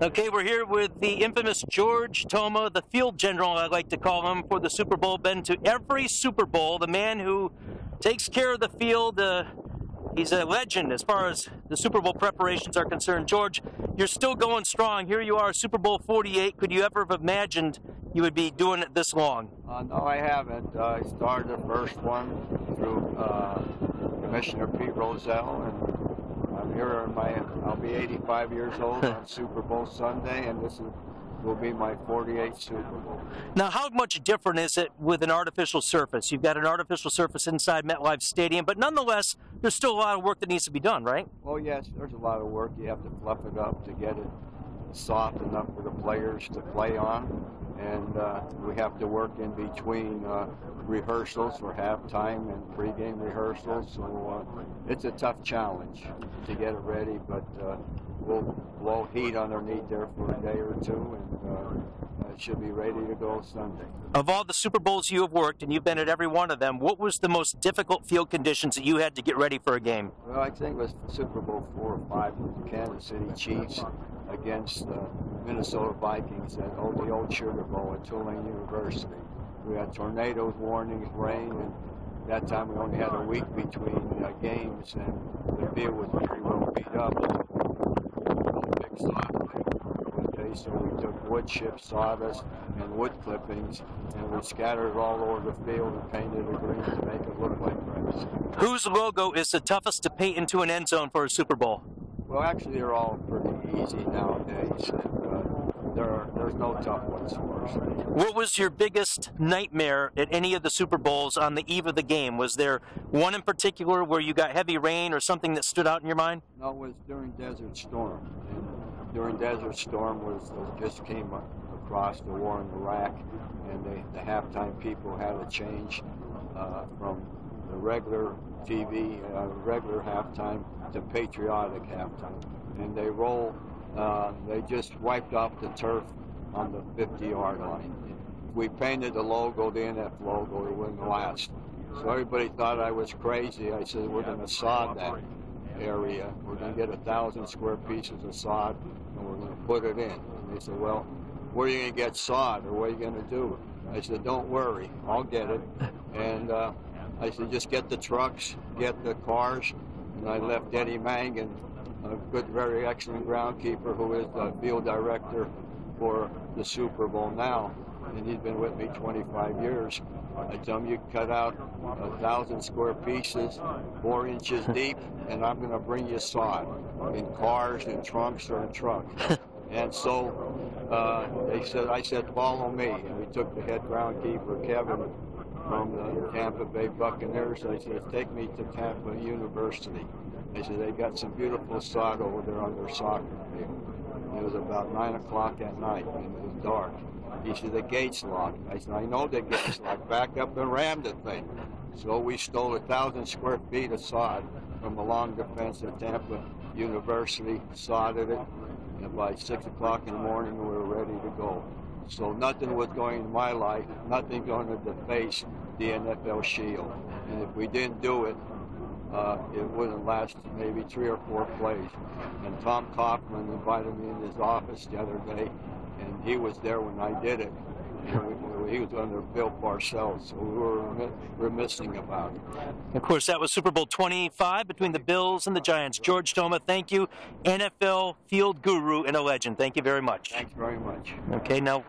Okay, we're here with the infamous George Toma, the field general, I like to call him, for the Super Bowl. Been to every Super Bowl, the man who takes care of the field. He's a legend as far as the Super Bowl preparations are concerned. George, you're still going strong. Here you are, Super Bowl 48. Could you ever have imagined you would be doing it this long? No, I haven't. I started the first one through Commissioner Pete Rozelle, and I'm here I'll be 85 years old on Super Bowl Sunday, and will be my 48th Super Bowl. Now, how much different is it with an artificial surface? You've got an artificial surface inside MetLife Stadium, but nonetheless, there's still a lot of work that needs to be done, right? Oh, yes, there's a lot of work. You have to fluff it up to get it soft enough for the players to play on, and we have to work in between rehearsals for halftime and pregame rehearsals, so it's a tough challenge to get it ready, but we'll blow heat underneath there for a day or two, and it should be ready to go Sunday. Of all the Super Bowls you have worked, and you've been at every one of them, what was the most difficult field conditions that you had to get ready for a game? Well, I think it was Super Bowl 4 or 5 with the Kansas City Chiefs against the Minnesota Vikings at the old Sugar Bowl at Tulane University. We had tornadoes, warnings, rain, and that time we only had a week between games, and the field was pretty well beat up. No big sod. Okay, so we took wood chips, sawdust, and wood clippings, and we scattered it all over the field and painted it green to make it look like grass. Whose logo is the toughest to paint into an end zone for a Super Bowl? Well, actually, they're all pretty easy nowadays, and there's no tough ones for us. What was your biggest nightmare at any of the Super Bowls on the eve of the game? Was there one in particular where you got heavy rain or something that stood out in your mind? No, it was during Desert Storm. And during Desert Storm just came across the war in Iraq, and the halftime people had to change from the regular TV, regular halftime to patriotic halftime. And they just wiped off the turf on the 50-yard line. If we painted the logo, the NF logo, it wouldn't last. So everybody thought I was crazy. I said, we're going to sod that area. We're going to get 1,000 square pieces of sod, and we're going to put it in. And they said, well, where are you going to get sod, or what are you going to do? I said, don't worry, I'll get it. And I said, just get the trucks, get the cars. And I left Eddie Mangan, a good, very excellent groundkeeper who is the field director for the Super Bowl now, and he's been with me 25 years. I tell him, you cut out 1,000 square pieces, 4 inches deep, and I'm going to bring you sod in cars, in trunks, or in trucks. And so I said, follow me. And we took the head groundkeeper, Kevin, from the Tampa Bay Buccaneers. I said, take me to Tampa University. I said, they got some beautiful sod over there on their soccer field. It was about 9 o'clock at night, and it was dark. He said, the gate's locked. I said, I know the gate's locked. Back up and ram the thing. So we stole 1,000 square feet of sod from the long defense at Tampa University, sodded it, and by 6 o'clock in the morning, we were ready to go. So nothing was going in my life, nothing going to deface the NFL Shield. And if we didn't do it, it wouldn't last maybe 3 or 4 plays. And Tom Kaufman invited me in his office the other day, and he was there when I did it. And he was under Bill Parcells, so we were reminiscing about it. Of course, that was Super Bowl 25 between the Bills and the Giants. George Toma, thank you. NFL field guru and a legend. Thank you very much. Thanks very much. Okay, now